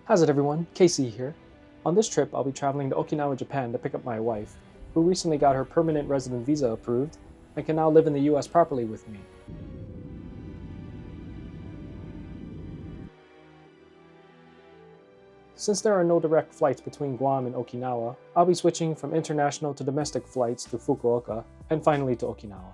How's it everyone? Casey here. On this trip, I'll be traveling to Okinawa, Japan to pick up my wife, who recently got her permanent resident visa approved and can now live in the US properly with me. Since there are no direct flights between Guam and Okinawa, I'll be switching from international to domestic flights to Fukuoka and finally to Okinawa.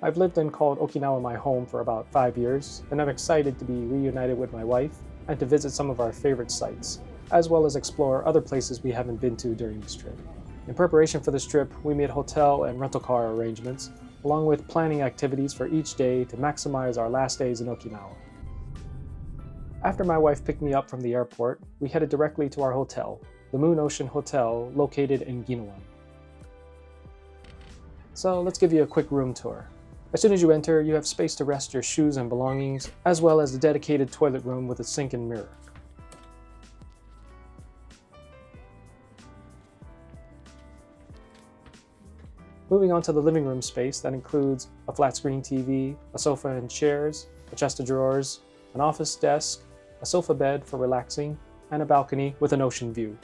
I've lived and called Okinawa my home for about 5 years, and I'm excited to be reunited with my wife and to visit some of our favorite sites, as well as explore other places we haven't been to during this trip. In preparation for this trip, we made hotel and rental car arrangements, along with planning activities for each day to maximize our last days in Okinawa. After my wife picked me up from the airport, we headed directly to our hotel, the Moon Ocean Hotel located in Ginowan. So let's give you a quick room tour. As soon as you enter, you have space to rest your shoes and belongings, as well as a dedicated toilet room with a sink and mirror. Moving on to the living room space, that includes a flat screen TV, a sofa and chairs, a chest of drawers, an office desk, a sofa bed for relaxing, and a balcony with an ocean view.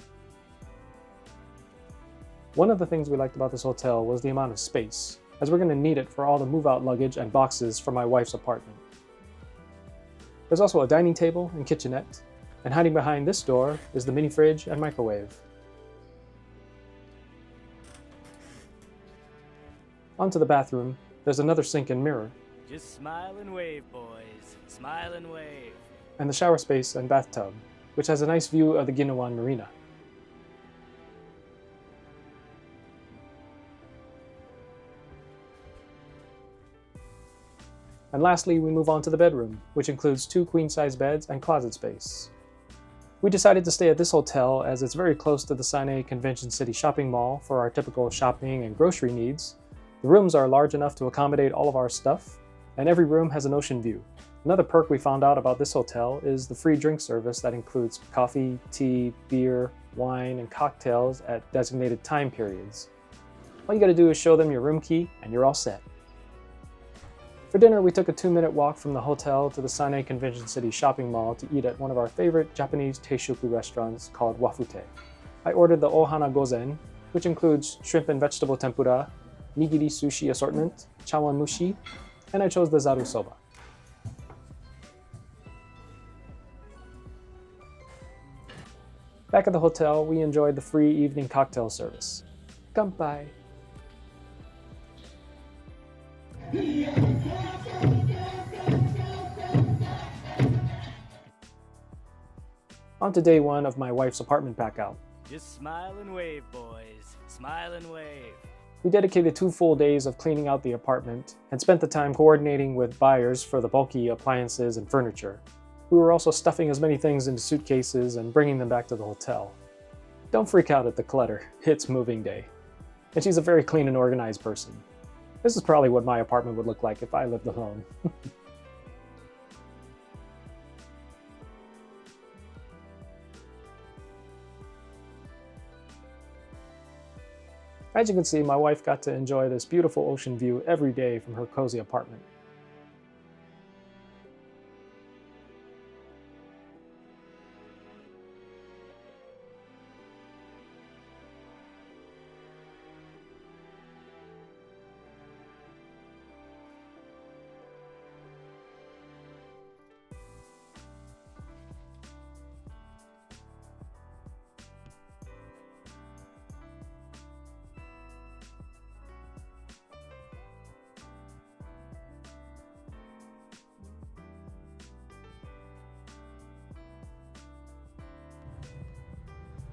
One of the things we liked about this hotel was the amount of space, as we're going to need it for all the move-out luggage and boxes for my wife's apartment. There's also a dining table and kitchenette, and hiding behind this door is the mini fridge and microwave. Onto the bathroom, there's another sink and mirror. Just smile and wave, boys. Smile and wave. And the shower space and bathtub, which has a nice view of the Ginowan Marina. And lastly, we move on to the bedroom, which includes 2 queen-size beds and closet space. We decided to stay at this hotel as it's very close to the Sane Convention City shopping mall for our typical shopping and grocery needs. The rooms are large enough to accommodate all of our stuff, and every room has an ocean view. Another perk we found out about this hotel is the free drink service that includes coffee, tea, beer, wine, and cocktails at designated time periods. All you gotta do is show them your room key and you're all set. For dinner, we took a 2-minute walk from the hotel to the Sane Convention City shopping mall to eat at one of our favorite Japanese teishoku restaurants called Wafutei. I ordered the Ohana Gozen, which includes shrimp and vegetable tempura, nigiri sushi assortment, chawan mushi, and I chose the Jaagaru Soba. Back at the hotel, we enjoyed the free evening cocktail service. Kanpai! On to day 1 of my wife's apartment pack-out. Just smile and wave, boys. Smile and wave. We dedicated 2 full days of cleaning out the apartment and spent the time coordinating with buyers for the bulky appliances and furniture. We were also stuffing as many things into suitcases and bringing them back to the hotel. Don't freak out at the clutter, it's moving day. And she's a very clean and organized person. This is probably what my apartment would look like if I lived alone. As you can see, my wife got to enjoy this beautiful ocean view every day from her cozy apartment.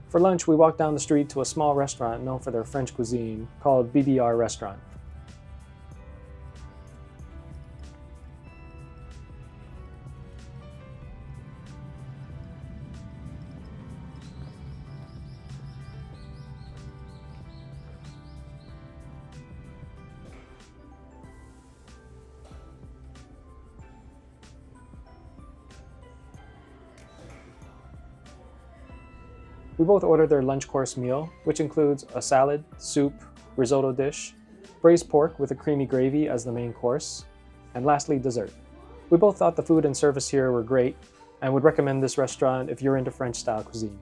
For lunch, we walked down the street to a small restaurant known for their French cuisine called B.B.R restaurant. We both ordered their lunch course meal, which includes a salad, soup, risotto dish, braised pork with a creamy gravy as the main course, and lastly, dessert. We both thought the food and service here were great, and would recommend this restaurant if you're into French-style cuisine.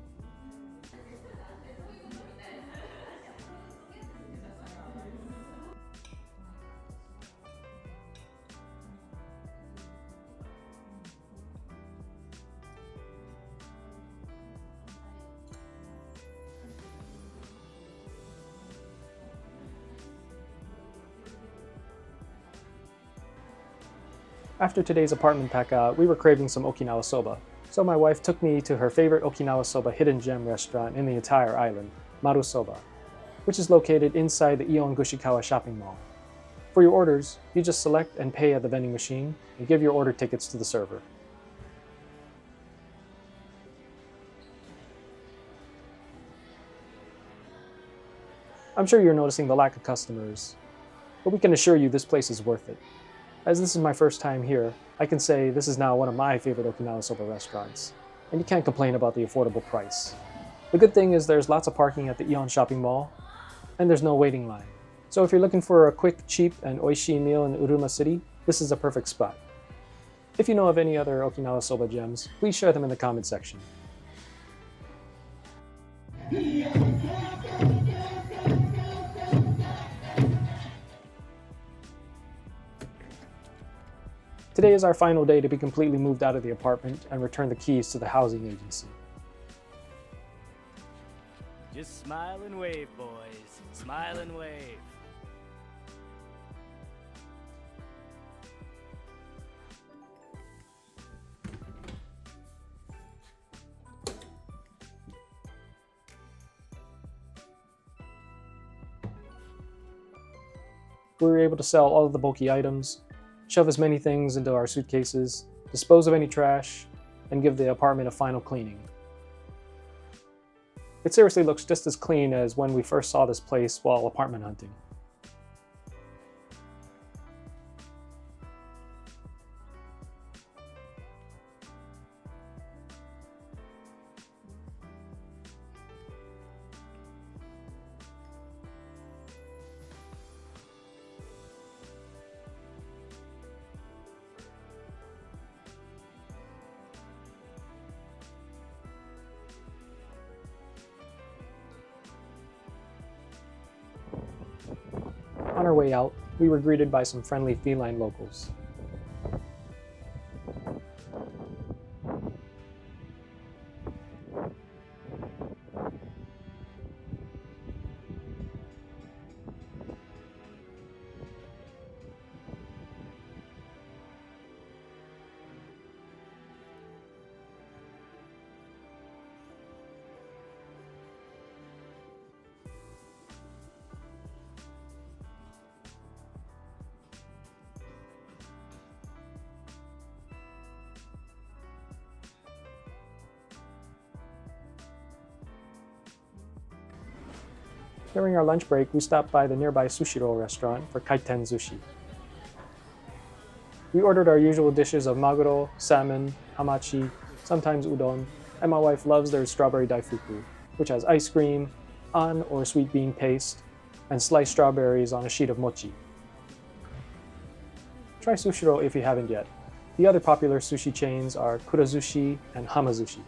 After today's apartment pack-out, we were craving some Okinawa soba, so my wife took me to her favorite Okinawa soba hidden gem restaurant in the entire island, Maru Soba, which is located inside the Ion Gushikawa shopping mall. For your orders, you just select and pay at the vending machine and give your order tickets to the server. I'm sure you're noticing the lack of customers, but we can assure you this place is worth it. As this is my first time here, I can say this is now one of my favorite Okinawa soba restaurants, and you can't complain about the affordable price. The good thing is there's lots of parking at the Ion shopping mall, and there's no waiting line. So if you're looking for a quick, cheap, and oishii meal in Uruma City, this is a perfect spot. If you know of any other Okinawa soba gems, please share them in the comment section. Today is our final day to be completely moved out of the apartment and return the keys to the housing agency. Just smile and wave, boys. Smile and wave. We were able to sell all of the bulky items, shove as many things into our suitcases, dispose of any trash, and give the apartment a final cleaning. It seriously looks just as clean as when we first saw this place while apartment hunting. On our way out, we were greeted by some friendly feline locals. During our lunch break, we stopped by the nearby Sushiro restaurant for kaiten sushi. We ordered our usual dishes of maguro, salmon, hamachi, sometimes udon, and my wife loves their strawberry daifuku, which has ice cream, an or sweet bean paste, and sliced strawberries on a sheet of mochi. Try Sushiro if you haven't yet. The other popular sushi chains are Kurazushi and Hamazushi.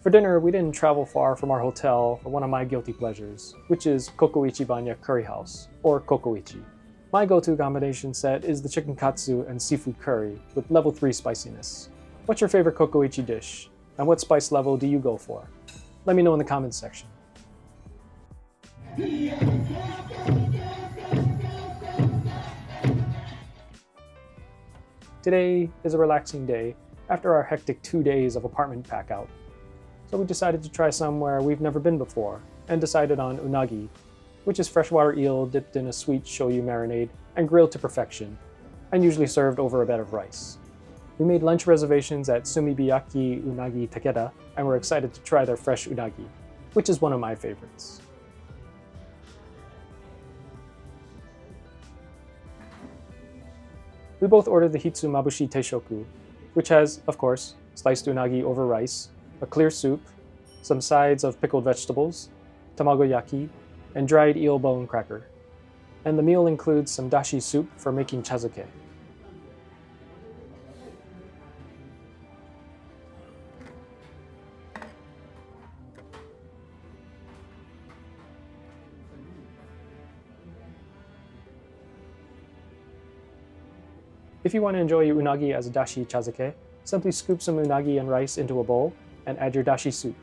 For dinner, we didn't travel far from our hotel for one of my guilty pleasures, which is CoCo Ichibanya Curry House, or CoCo Ichi. My go-to combination set is the chicken katsu and seafood curry with level 3 spiciness. What's your favorite CoCo Ichi dish, and what spice level do you go for? Let me know in the comments section. Today is a relaxing day after our hectic 2 days of apartment pack-out. So we decided to try somewhere we've never been before, and decided on Unagi, which is freshwater eel dipped in a sweet shoyu marinade and grilled to perfection, and usually served over a bed of rice. We made lunch reservations at Sumibiyaki Unagi Takeda, and we're excited to try their fresh unagi, which is one of my favorites. We both ordered the Hitsu Mabushi Teishoku, which has, of course, sliced unagi over rice, a clear soup, some sides of pickled vegetables, tamagoyaki, and dried eel bone cracker. And the meal includes some dashi soup for making chazuke. If you want to enjoy your unagi as a dashi chazuke, simply scoop some unagi and rice into a bowl and add your dashi soup.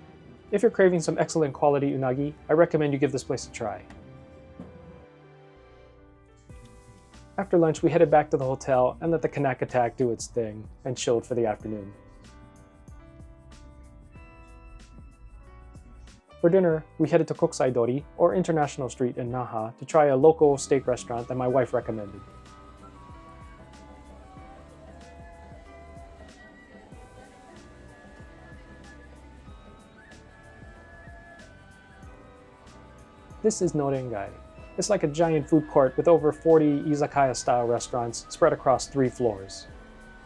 If you're craving some excellent quality unagi, I recommend you give this place a try. After lunch, we headed back to the hotel and let the Kanak attack do its thing, and chilled for the afternoon. For dinner, we headed to Kokusai-dori, or International Street in Naha, to try a local steak restaurant that my wife recommended. This is Norengai. It's like a giant food court with over 40 izakaya-style restaurants spread across 3 floors.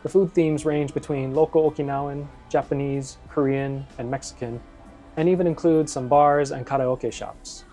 The food themes range between local Okinawan, Japanese, Korean, and Mexican, and even include some bars and karaoke shops.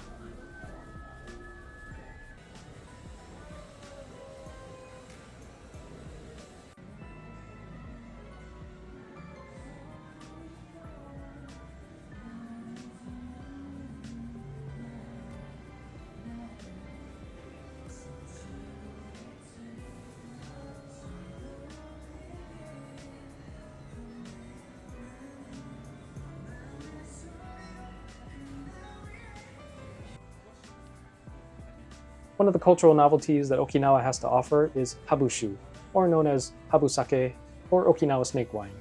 One of the cultural novelties that Okinawa has to offer is habushu, or known as habusake, or Okinawa snake wine.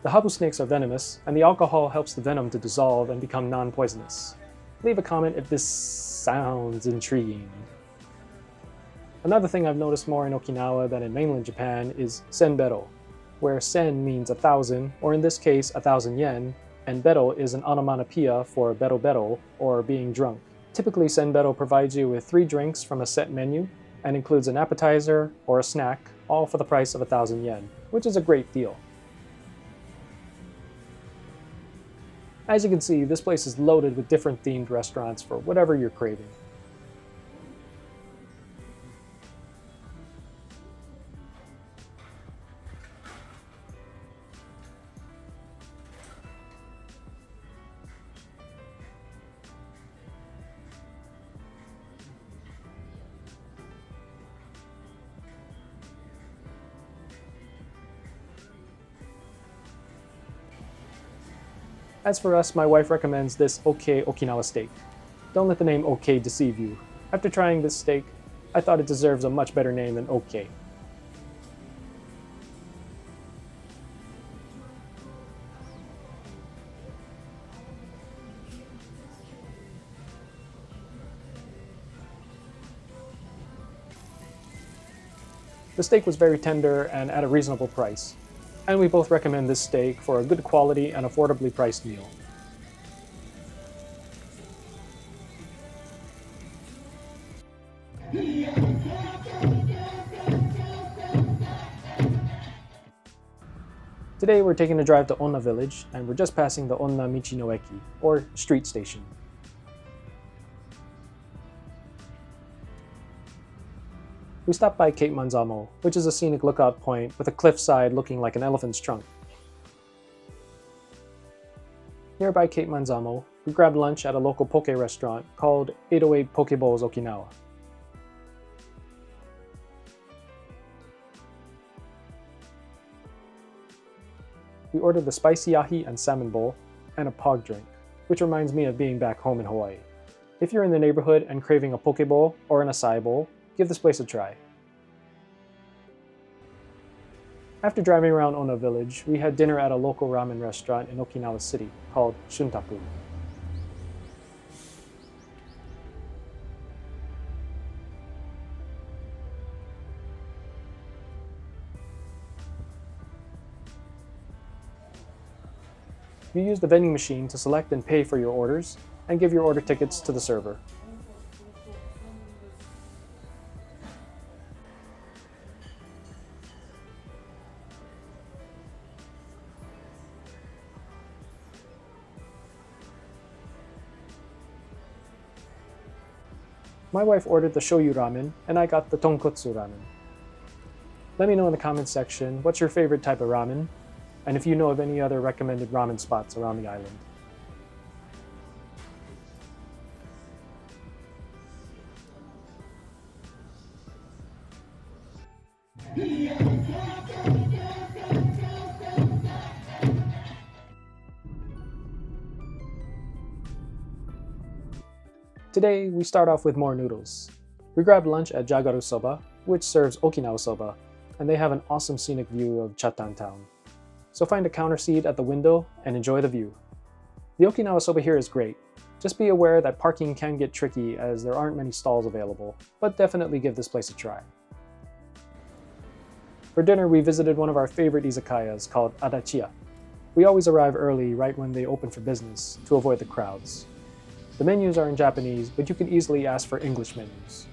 The habu snakes are venomous, and the alcohol helps the venom to dissolve and become non-poisonous. Leave a comment if this sounds intriguing. Another thing I've noticed more in Okinawa than in mainland Japan is senbero, where sen means 1,000, or in this case 1,000 yen, and bero is an onomatopoeia for bero, or being drunk. Typically, senbero provides you with 3 drinks from a set menu, and includes an appetizer or a snack, all for the price of 1,000 yen, which is a great deal. As you can see, this place is loaded with different themed restaurants for whatever you're craving. As for us, my wife recommends this OK Okinawa steak. Don't let the name OK deceive you. After trying this steak, I thought it deserves a much better name than OK. The steak was very tender and at a reasonable price, and we both recommend this steak for a good quality and affordably priced meal. Today we're taking a drive to Onna Village, and we're just passing the Onna Michi no Eki, or street station. We stopped by Cape Manzamo, which is a scenic lookout point with a cliffside looking like an elephant's trunk. Nearby Cape Manzamo, we grabbed lunch at a local poke restaurant called 808 Pokeballs Okinawa. We ordered the spicy ahi and salmon bowl, and a pog drink, which reminds me of being back home in Hawaii. If you're in the neighborhood and craving a poke bowl or an acai bowl, give this place a try. After driving around Onna Village, we had dinner at a local ramen restaurant in Okinawa City called Shuntaku. You use the vending machine to select and pay for your orders, and give your order tickets to the server. My wife ordered the shoyu ramen, and I got the tonkotsu ramen. Let me know in the comments section what's your favorite type of ramen, and if you know of any other recommended ramen spots around the island. Today, we start off with more noodles. We grabbed lunch at Jaagaru Soba, which serves Okinawa soba, and they have an awesome scenic view of Chatan Town. So find a counter seat at the window and enjoy the view. The Okinawa soba here is great. Just be aware that parking can get tricky as there aren't many stalls available, but definitely give this place a try. For dinner, we visited one of our favorite izakayas called Adachiya. We always arrive early right when they open for business to avoid the crowds. The menus are in Japanese, but you can easily ask for English menus.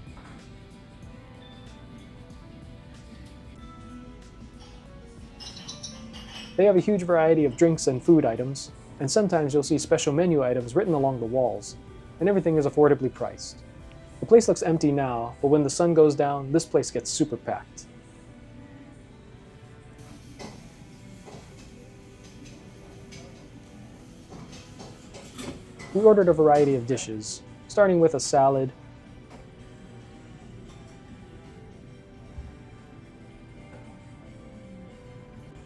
They have a huge variety of drinks and food items, and sometimes you'll see special menu items written along the walls, and everything is affordably priced. The place looks empty now, but when the sun goes down, this place gets super packed. We ordered a variety of dishes, starting with a salad,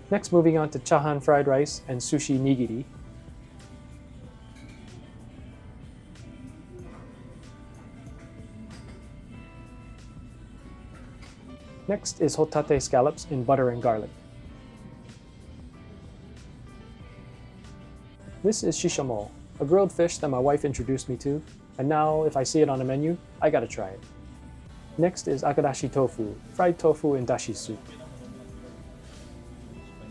next moving on to chahan fried rice and sushi nigiri, next is hotate scallops in butter and garlic. This is shishamo, a grilled fish that my wife introduced me to, and now if I see it on a menu, I gotta try it. Next is akadashi tofu, fried tofu in dashi soup.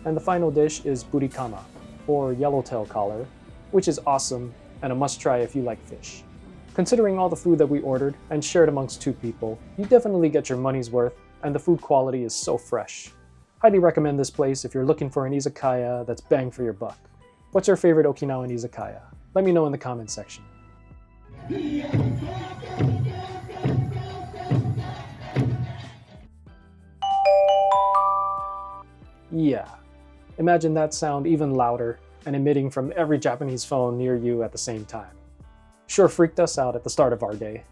And the final dish is burikama, or yellowtail collar, which is awesome and a must-try if you like fish. Considering all the food that we ordered and shared amongst 2 people, you definitely get your money's worth, and the food quality is so fresh. Highly recommend this place if you're looking for an izakaya that's bang for your buck. What's your favorite Okinawan izakaya? Let me know in the comments section. Yeah, imagine that sound even louder and emitting from every Japanese phone near you at the same time. Sure freaked us out at the start of our day.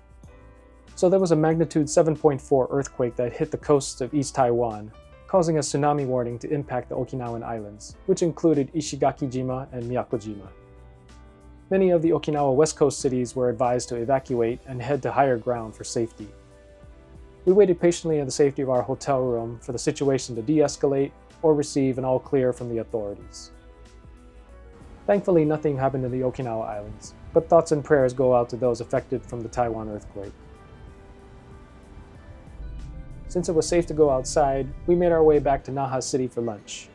So there was a magnitude 7.4 earthquake that hit the coast of East Taiwan, causing a tsunami warning to impact the Okinawan islands, which included Ishigaki-jima and Miyako-jima. Many of the Okinawa West Coast cities were advised to evacuate and head to higher ground for safety. We waited patiently in the safety of our hotel room for the situation to de-escalate or receive an all clear from the authorities. Thankfully, nothing happened in the Okinawa Islands, but thoughts and prayers go out to those affected from the Taiwan earthquake. Since it was safe to go outside, we made our way back to Naha City for lunch.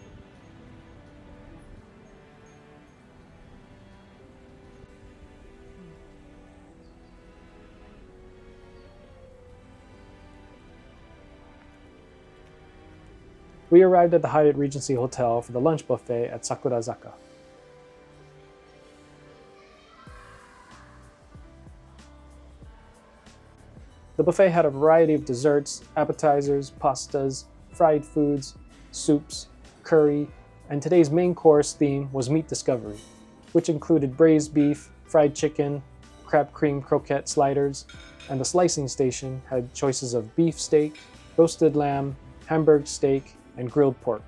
We arrived at the Hyatt Regency Hotel for the lunch buffet at Sakurazaka. The buffet had a variety of desserts, appetizers, pastas, fried foods, soups, curry, and today's main course theme was meat discovery, which included braised beef, fried chicken, crab cream croquette sliders, and the slicing station had choices of beef steak, roasted lamb, Hamburg steak, and grilled pork.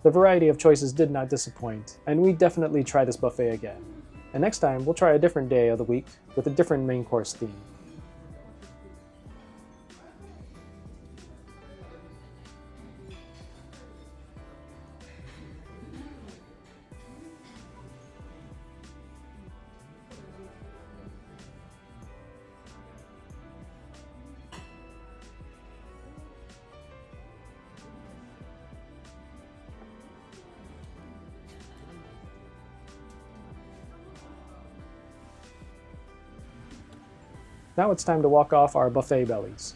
The variety of choices did not disappoint, and we definitely try this buffet again. And next time, we'll try a different day of the week with a different main course theme. Now it's time to walk off our buffet bellies.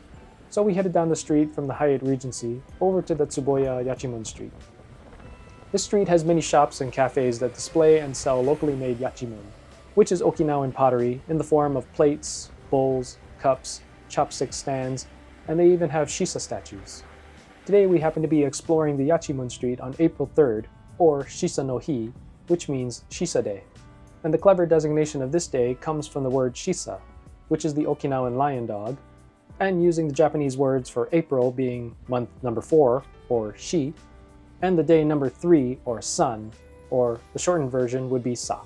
So we headed down the street from the Hyatt Regency over to the Tsuboya Yachimun Street. This street has many shops and cafes that display and sell locally made yachimun, which is Okinawan pottery in the form of plates, bowls, cups, chopstick stands, and they even have shisa statues. Today we happen to be exploring the Yachimun Street on April 3rd, or Shisa no Hi, which means Shisa Day. And the clever designation of this day comes from the word shisa, which is the Okinawan lion dog, and using the Japanese words for April being month number 4, or shi, and the day number 3, or sun, or the shortened version would be sa.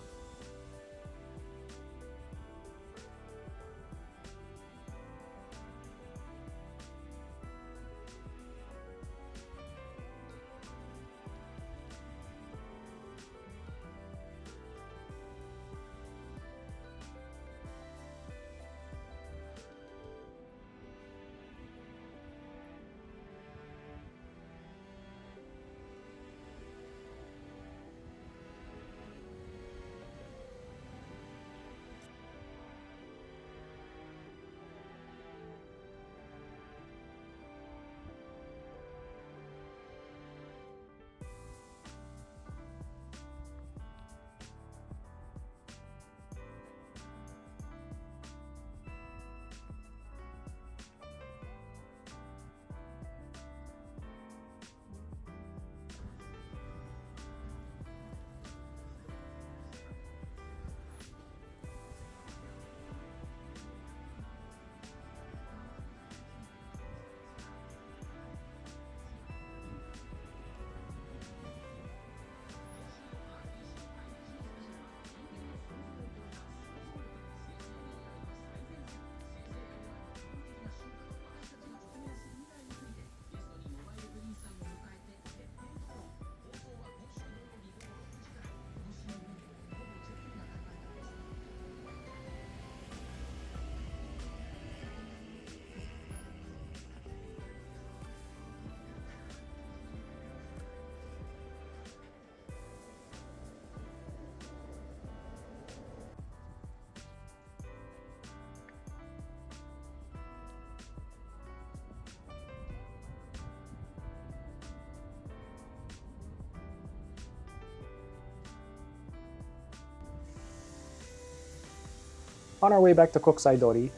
On our way back to Kokusai-dori,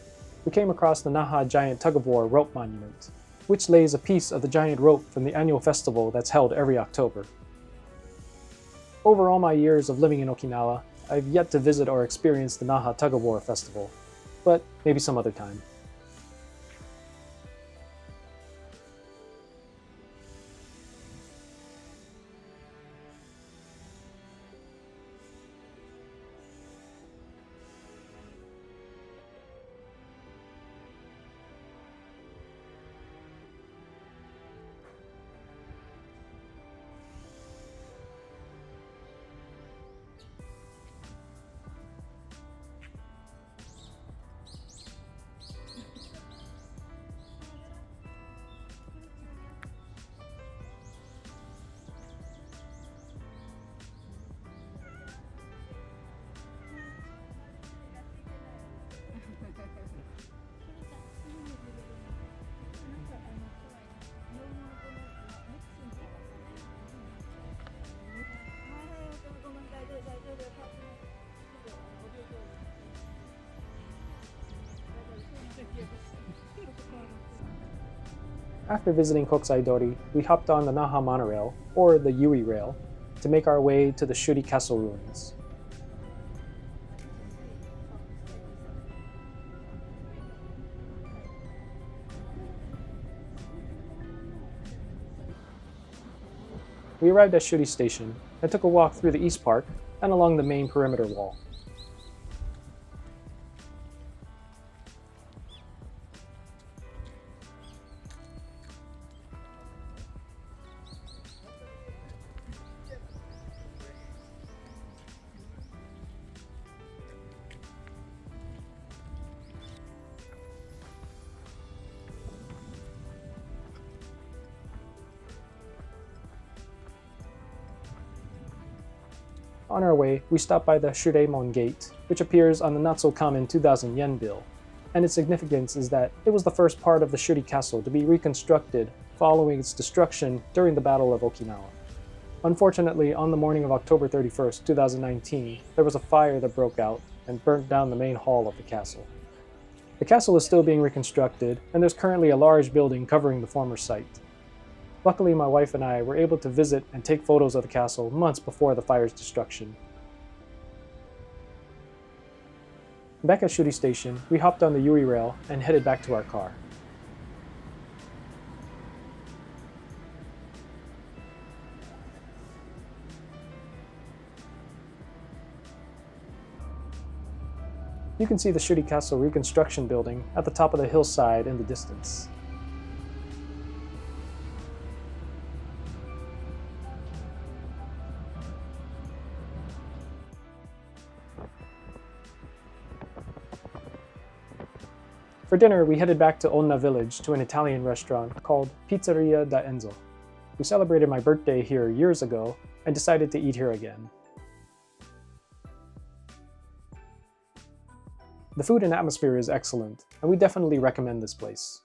we came across the Naha giant tug-of-war rope monument, which lays a piece of the giant rope from the annual festival that's held every October. Over all my years of living in Okinawa, I've yet to visit or experience the Naha tug-of-war festival, but maybe some other time. After visiting Kokusai-dori, we hopped on the Naha monorail, or the Yui rail, to make our way to the Shuri Castle ruins. we arrived at Shuri Station and took a walk through the East Park and along the main perimeter wall. On our way, we stopped by the Shuremon Gate, which appears on the not-so-common 2,000 yen bill, and its significance is that it was the first part of the Shuri Castle to be reconstructed following its destruction during the Battle of Okinawa. Unfortunately, on the morning of October 31st, 2019, there was a fire that broke out and burnt down the main hall of the castle. The castle is still being reconstructed, and there's currently a large building covering the former site. Luckily, my wife and I were able to visit and take photos of the castle months before the fire's destruction. Back at Shuri Station, we hopped on the Yuri rail and headed back to our car. You can see the Shuri Castle reconstruction building at the top of the hillside in the distance. For dinner, we headed back to Onna Village to an Italian restaurant called Pizzeria da Enzo. We celebrated my birthday here years ago and decided to eat here again. The food and atmosphere is excellent, and we definitely recommend this place.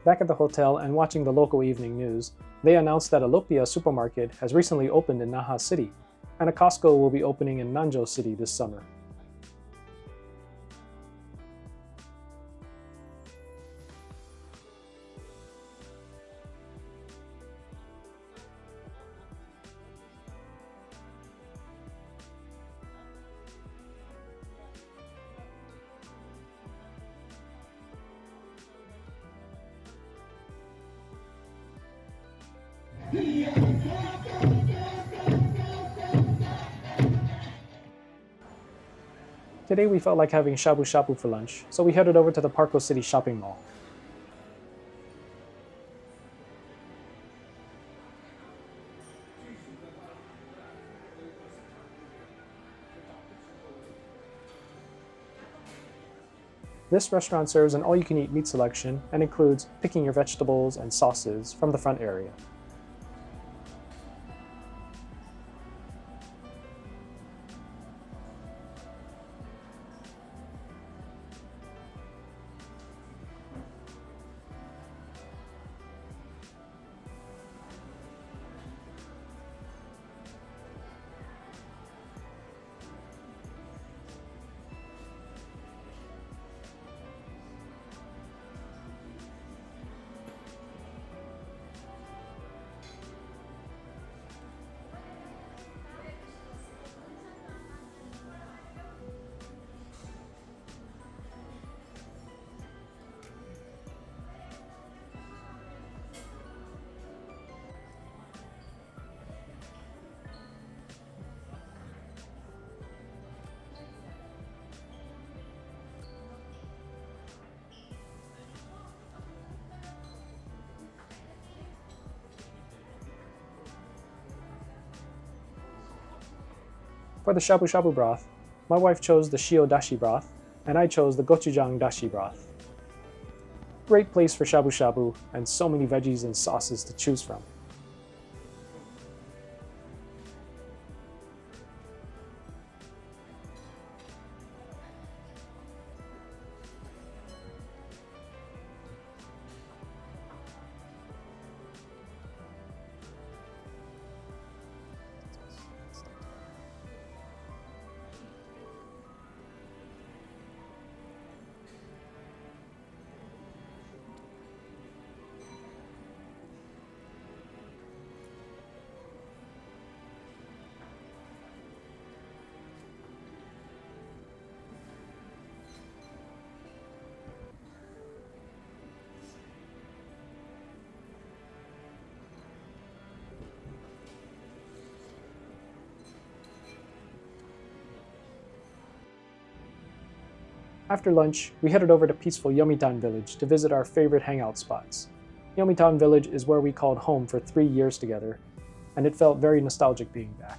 Back at the hotel and watching the local evening news, they announced that a Lopia supermarket has recently opened in Naha City, and a Costco will be opening in Nanjo City this summer. Today we felt like having shabu shabu for lunch, so we headed over to the Parco City shopping mall. This restaurant serves an all-you-can-eat meat selection and includes picking your vegetables and sauces from the front area. For the shabu shabu broth, my wife chose the shio dashi broth, and I chose the gochujang dashi broth. Great place for shabu shabu, and so many veggies and sauces to choose from. After lunch, we headed over to peaceful Yomitan Village to visit our favorite hangout spots. Yomitan Village is where we called home for 3 years together, and it felt very nostalgic being back.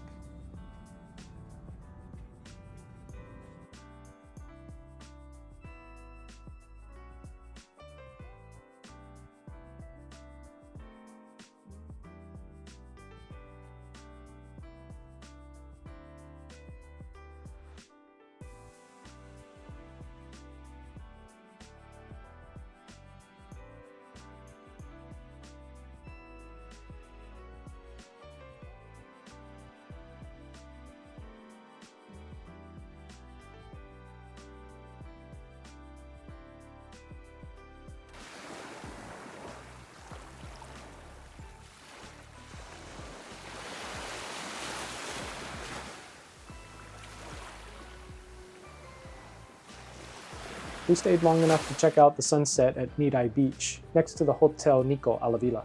We stayed long enough to check out the sunset at Nidai Beach, next to the Hotel Nikko alla Villa.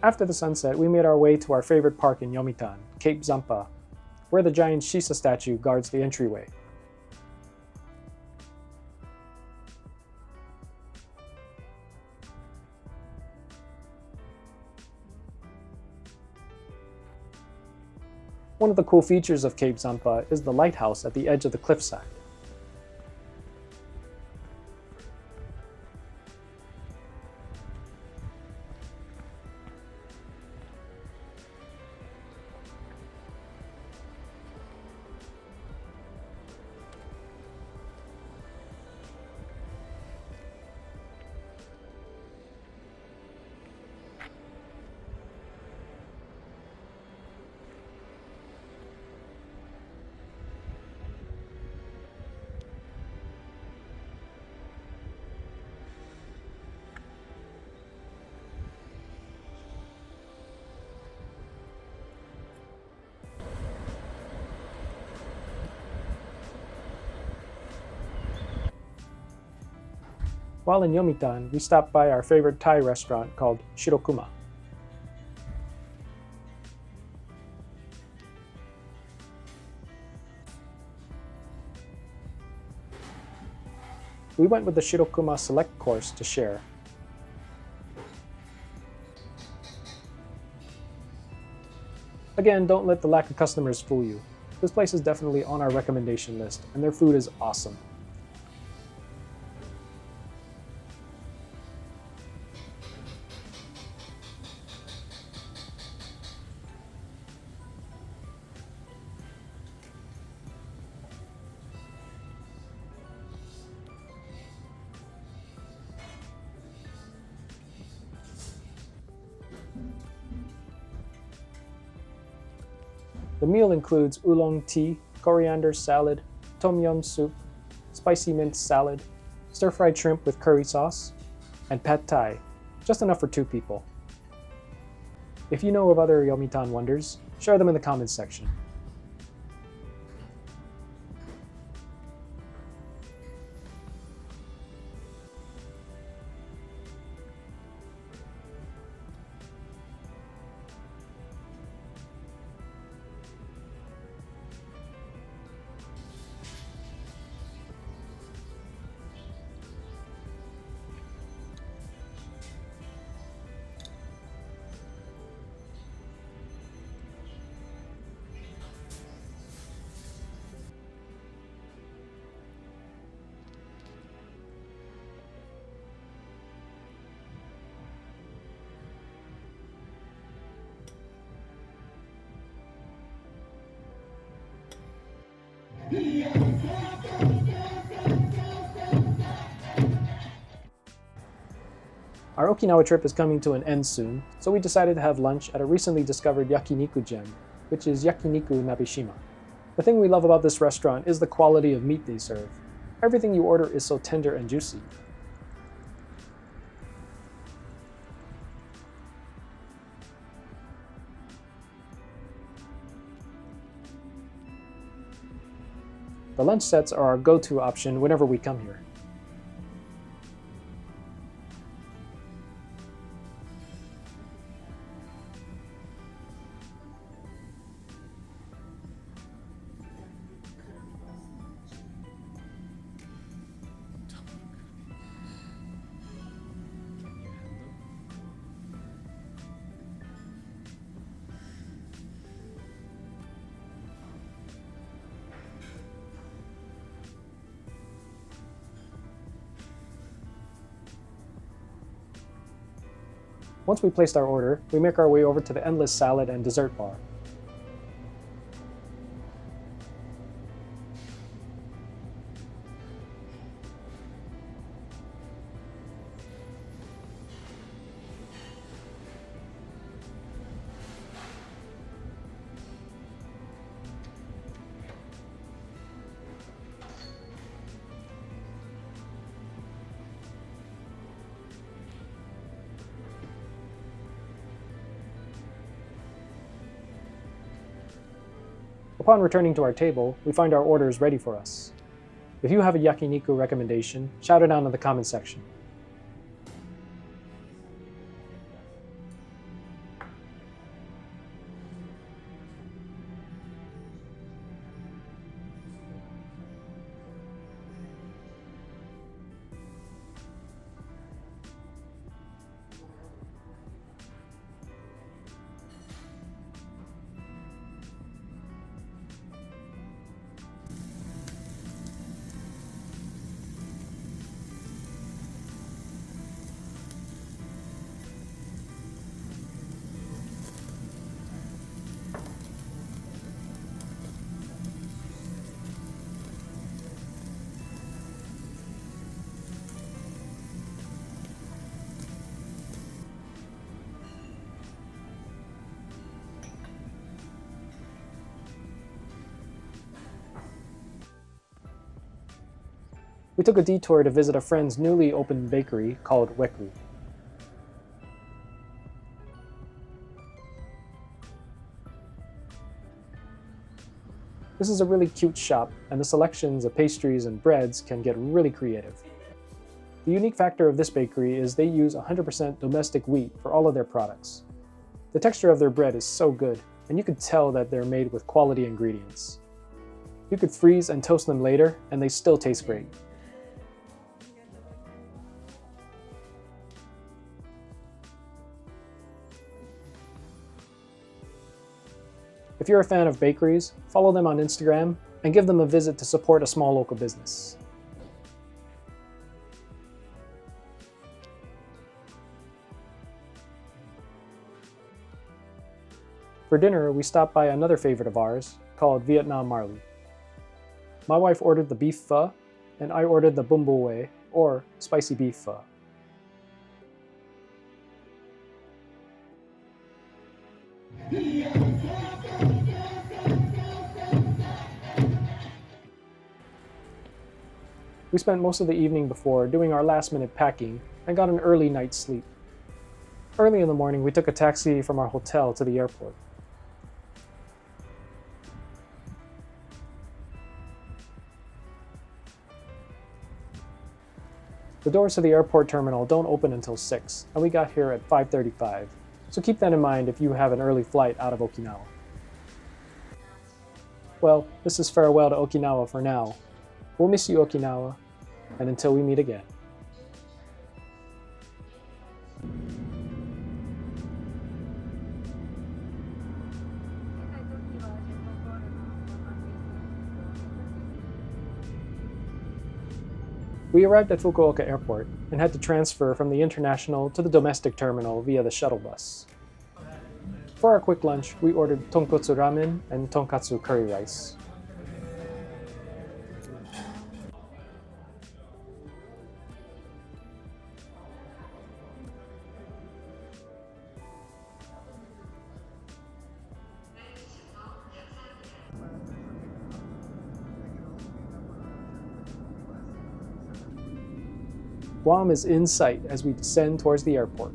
After the sunset, we made our way to our favorite park in Yomitan, Cape Zampa, where the giant Shisa statue guards the entryway. One of the cool features of Cape Zampa is the lighthouse at the edge of the cliffside. While in Yomitan, we stopped by our favorite Thai restaurant called Shiro Kuma. We went with the Shiro Kuma Select course to share. Again, don't let the lack of customers fool you. This place is definitely on our recommendation list, and their food is awesome. The meal includes oolong tea, coriander salad, tom yum soup, spicy mint salad, stir-fried shrimp with curry sauce, and pad thai, just enough for 2 people. If you know of other Yomitan wonders, share them in the comments section. Our Okinawa trip is coming to an end soon, so we decided to have lunch at a recently discovered yakiniku gem, which is Yakiniku Nabeshima. The thing we love about this restaurant is the quality of meat they serve. Everything you order is so tender and juicy. The lunch sets are our go-to option whenever we come here. Once we placed our order, we make our way over to the endless salad and dessert bar. Upon returning to our table, we find our orders ready for us. If you have a yakiniku recommendation, shout it down in the comment section. We took a detour to visit a friend's newly opened bakery called Weku. This is a really cute shop, and the selections of pastries and breads can get really creative. The unique factor of this bakery is they use 100% domestic wheat for all of their products. The texture of their bread is so good, and you can tell that they're made with quality ingredients. You could freeze and toast them later, and they still taste great. If you're a fan of bakeries, follow them on Instagram and give them a visit to support a small local business. For dinner, we stopped by another favorite of ours called Vietnam Marley. My wife ordered the beef pho, and I ordered the bum bo hue, or spicy beef pho. We spent most of the evening before doing our last-minute packing and got an early night's sleep. Early in the morning, we took a taxi from our hotel to the airport. The doors to the airport terminal don't open until 6, and we got here at 5:35, so keep that in mind if you have an early flight out of Okinawa. Well, this is farewell to Okinawa for now. We'll miss you, Okinawa, and until we meet again. We arrived at Fukuoka Airport and had to transfer from the international to the domestic terminal via the shuttle bus. For our quick lunch, we ordered tonkotsu ramen and tonkatsu curry rice. Guam is in sight as we descend towards the airport.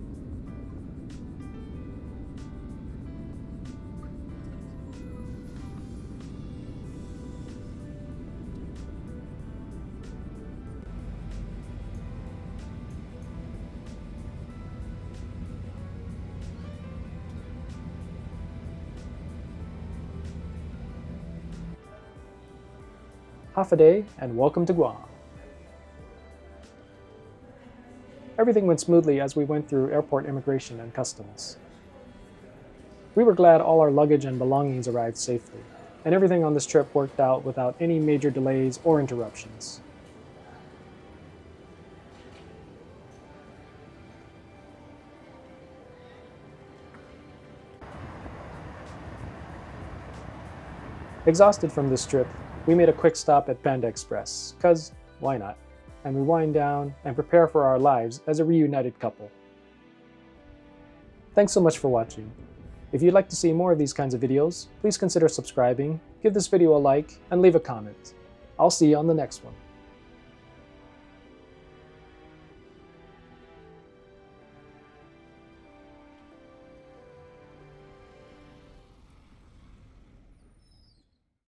Half a day, and welcome to Guam. Everything went smoothly as we went through airport immigration and customs. We were glad all our luggage and belongings arrived safely, and everything on this trip worked out without any major delays or interruptions. Exhausted from this trip, we made a quick stop at Panda Express, cause why not? And we wind down and prepare for our lives as a reunited couple. Thanks so much for watching. If you'd like to see more of these kinds of videos, please consider subscribing, give this video a like, and leave a comment. I'll see you on the next one.